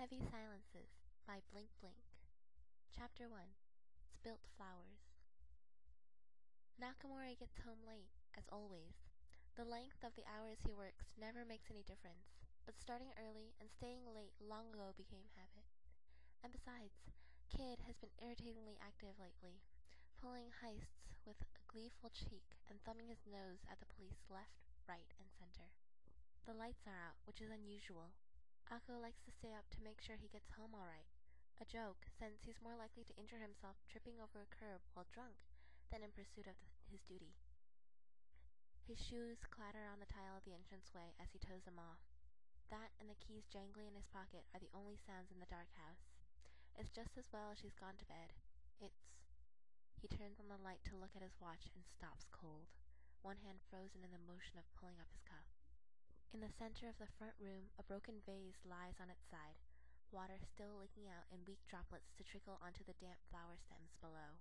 Heavy Silences by Blinkblink. Chapter 1. Spilt Flowers. Nakamura gets home late, as always. The length of the hours he works never makes any difference, but starting early and staying late long ago became habit. And besides, Kid has been irritatingly active lately, pulling heists with a gleeful cheek and thumbing his nose at the police left, right, and center. The lights are out, which is unusual. Akko likes to stay up to make sure he gets home all right. A joke, since he's more likely to injure himself tripping over a curb while drunk than in pursuit of his duty. His shoes clatter on the tile of the entranceway as he toes them off. That and the keys jangling in his pocket are the only sounds in the dark house. It's just as well she's gone to bed. He turns on the light to look at his watch and stops cold, one hand frozen in the motion of pulling up his cuff. In the center of the front room, a broken vase lies on its side, water still leaking out in weak droplets to trickle onto the damp flower stems below.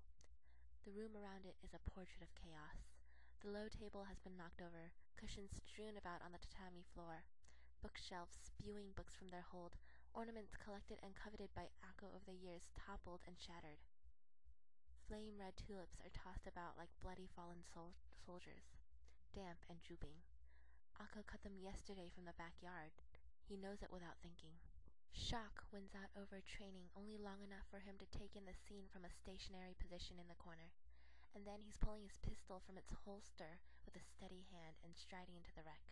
The room around it is a portrait of chaos. The low table has been knocked over, cushions strewn about on the tatami floor, bookshelves spewing books from their hold, ornaments collected and coveted by Akko over the years toppled and shattered. Flame-red tulips are tossed about like bloody fallen soldiers, damp and drooping. Akko cut them yesterday from the backyard. He knows it without thinking. Shock wins out over training only long enough for him to take in the scene from a stationary position in the corner, and then he's pulling his pistol from its holster with a steady hand and striding into the wreck.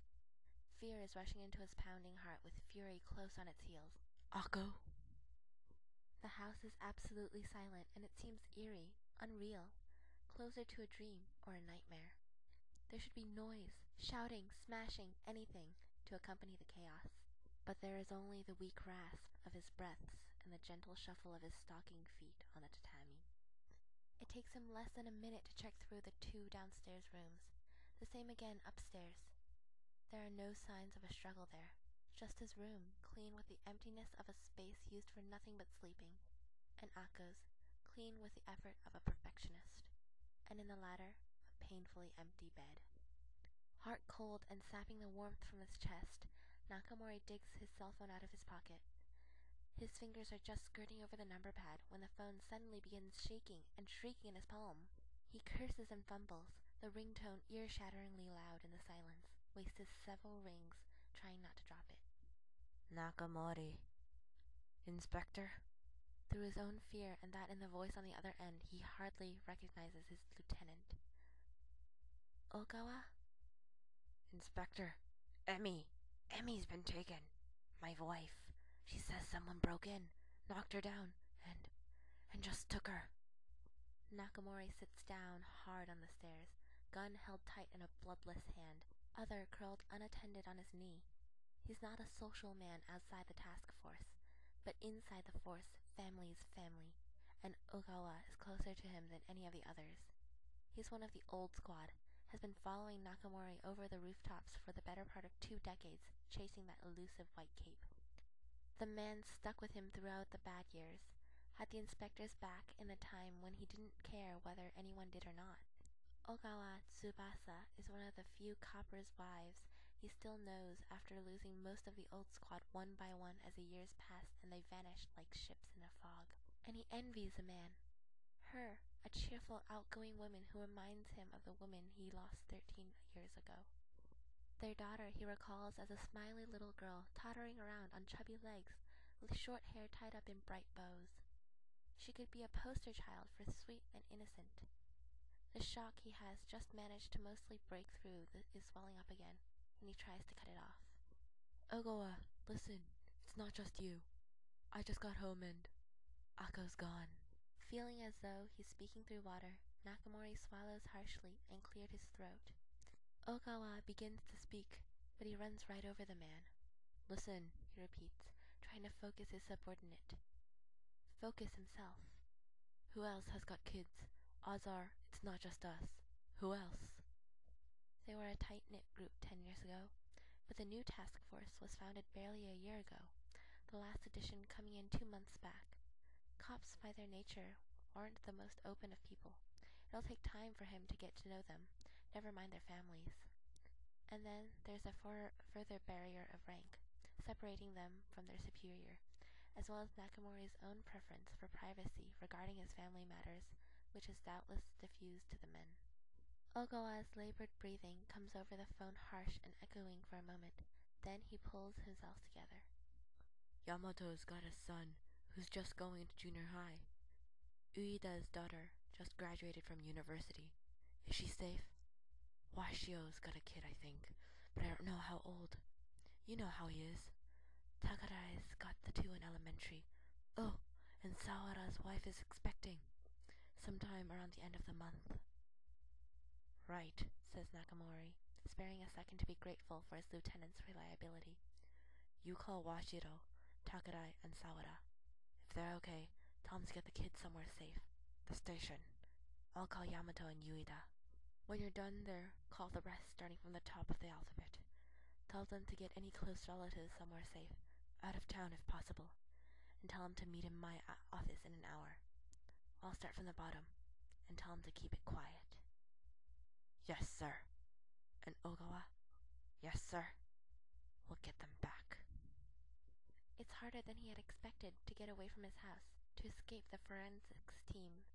Fear is rushing into his pounding heart with fury close on its heels. Akko! The house is absolutely silent, and it seems eerie, unreal, closer to a dream or a nightmare. There should be noise, shouting, smashing, anything to accompany the chaos. But there is only the weak rasp of his breaths and the gentle shuffle of his stocking feet on the tatami. It takes him less than a minute to check through the 2 downstairs rooms. The same again upstairs. There are no signs of a struggle there. Just his room, clean with the emptiness of a space used for nothing but sleeping, and Akko's, clean with the effort of a perfectionist, and in the latter, a painfully empty bed. Heart cold and sapping the warmth from his chest, Nakamura digs his cell phone out of his pocket. His fingers are just skirting over the number pad when the phone suddenly begins shaking and shrieking in his palm. He curses and fumbles, the ringtone ear-shatteringly loud in the silence, wastes several rings trying not to drop it. Nakamori. Inspector? Through his own fear and that in the voice on the other end, he hardly recognizes his lieutenant. Ogawa? Inspector. Emmy's been taken. My wife. She says someone broke in, knocked her down, and just took her. Nakamura sits down hard on the stairs, gun held tight in a bloodless hand, other curled unattended on his knee. He's not a social man outside the task force, but inside the force, family is family, and Ogawa is closer to him than any of the others. He's one of the old squad, has been following Nakamura over the rooftops for the better part of 2 decades, chasing that elusive white cape. The man stuck with him throughout the bad years, had the inspector's back in the time when he didn't care whether anyone did or not. Ogawa Tsubasa is one of the few copper's wives he still knows after losing most of the old squad one by one as the years passed and they vanished like ships in a fog. And he envies the man. Her, a cheerful, outgoing woman who reminds him of the woman he lost 13 years ago. Their daughter he recalls as a smiley little girl tottering around on chubby legs with short hair tied up in bright bows. She could be a poster child for sweet and innocent. The shock he has just managed to mostly break through is swelling up again, and he tries to cut it off. Ogawa, listen, it's not just you. I just got home and Akko's gone. Feeling as though he's speaking through water, Nakamura swallows harshly and cleared his throat. Ogawa begins to speak, but he runs right over the man. Listen, he repeats, trying to focus his subordinate. Focus himself. Who else has got kids? Odds are, it's not just us. Who else? They were a tight-knit group 10 years ago, but the new task force was founded barely a year ago, the last edition coming in 2 months back. Cops, by their nature, aren't the most open of people. It'll take time for him to get to know them, never mind their families. And then there's a further barrier of rank, separating them from their superior, as well as Nakamori's own preference for privacy regarding his family matters, which is doubtless diffused to the men. Ogawa's labored breathing comes over the phone harsh and echoing for a moment, then he pulls himself together. Yamato's got a son who's just going to junior high. Uida's daughter just graduated from university. Is she safe? Washio's got a kid, I think, but I don't know how old. You know how he is. Takarai's got the two in elementary. Oh, and Sawara's wife is expecting. Sometime around the end of the month. Right, says Nakamori, sparing a second to be grateful for his lieutenant's reliability. You call Washiro, Takarai, and Sawara. If they're okay, tell them to get the kids somewhere safe. The station. I'll call Yamato and Uida. When you're done there, call the rest starting from the top of the alphabet. Tell them to get any close relatives somewhere safe, out of town if possible, and tell them to meet in my office in an hour. I'll start from the bottom, and tell them to keep it quiet. Yes, sir. And Ogawa? Yes, sir. We'll get them back. It's harder than he had expected to get away from his house, to escape the forensics team,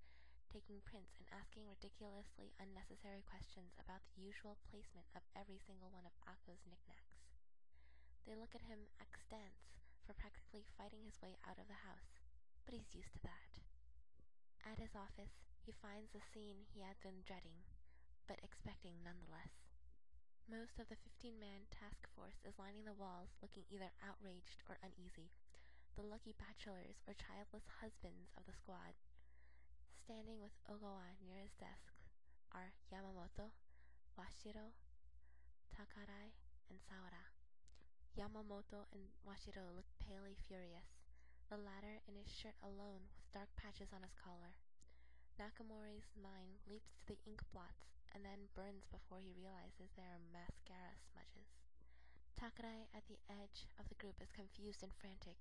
taking prints and asking ridiculously unnecessary questions about the usual placement of every single one of Akko's knickknacks. They look at him extance for practically fighting his way out of the house, but he's used to that. At his office, he finds the scene he had been dreading, but expecting nonetheless. Most of the 15-man task force is lining the walls looking either outraged or uneasy, the lucky bachelors or childless husbands of the squad. Standing with Ogawa near his desk are Yamamoto, Washiro, Takarai, and Sawara. Yamamoto and Washiro look palely furious, the latter in his shirt alone with dark patches on his collar. Nakamori's mind leaps to the ink blots and then burns before he realizes they are mascara smudges. Takarai at the edge of the group is confused and frantic,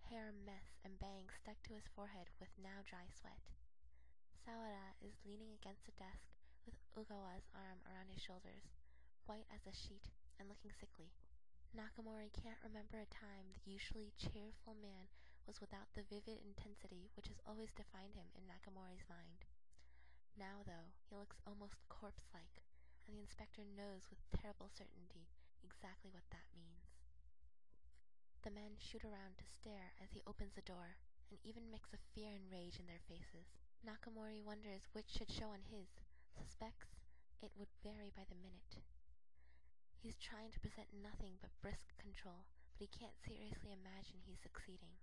hair mess and bangs stuck to his forehead with now dry sweat. Sawara is leaning against the desk with Ogawa's arm around his shoulders, white as a sheet and looking sickly. Nakamori can't remember a time the usually cheerful man was without the vivid intensity which has always defined him in Nakamori's mind. Now, though, he looks almost corpse-like, and the inspector knows with terrible certainty exactly what that means. The men shoot around to stare as he opens the door, an even mix of fear and rage in their faces. Nakamori wonders which should show on his, suspects it would vary by the minute. He's trying to present nothing but brisk control, but he can't seriously imagine he's succeeding.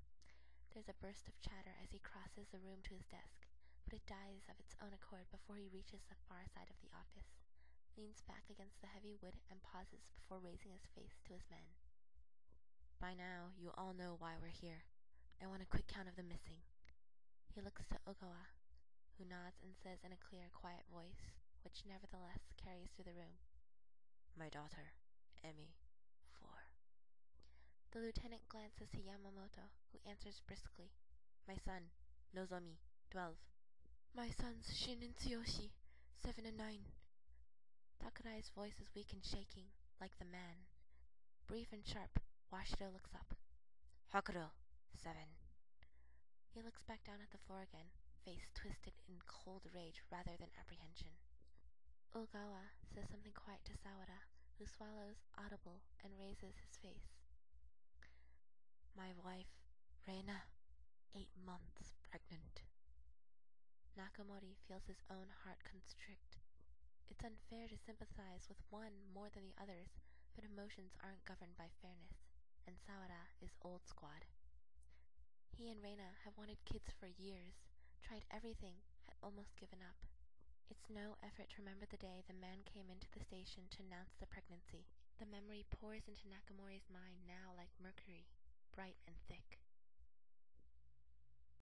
There's a burst of chatter as he crosses the room to his desk, but it dies of its own accord before he reaches the far side of the office, leans back against the heavy wood and pauses before raising his face to his men. By now, you all know why we're here. I want a quick count of the missing. He looks to Ogawa, who nods and says in a clear, quiet voice, which nevertheless carries through the room. My daughter, Emmy, 4. The lieutenant glances to Yamamoto, who answers briskly. My son, Nozomi, 12. My sons, Shin and Tsuyoshi, 7 and 9. Takarai's voice is weak and shaking, like the man. Brief and sharp, Washiro looks up. Hakuro, 7. He looks back down at the floor again, face twisted in cold rage rather than apprehension. Ogawa says something quiet to Sawara, who swallows audible and raises his face. My wife, Reina, 8 months pregnant. Nakamori feels his own heart constrict. It's unfair to sympathize with one more than the others, but emotions aren't governed by fairness, and Sawara is old squad. He and Reina have wanted kids for years, tried everything, had almost given up. It's no effort to remember the day the man came into the station to announce the pregnancy. The memory pours into Nakamori's mind now like mercury, bright and thick.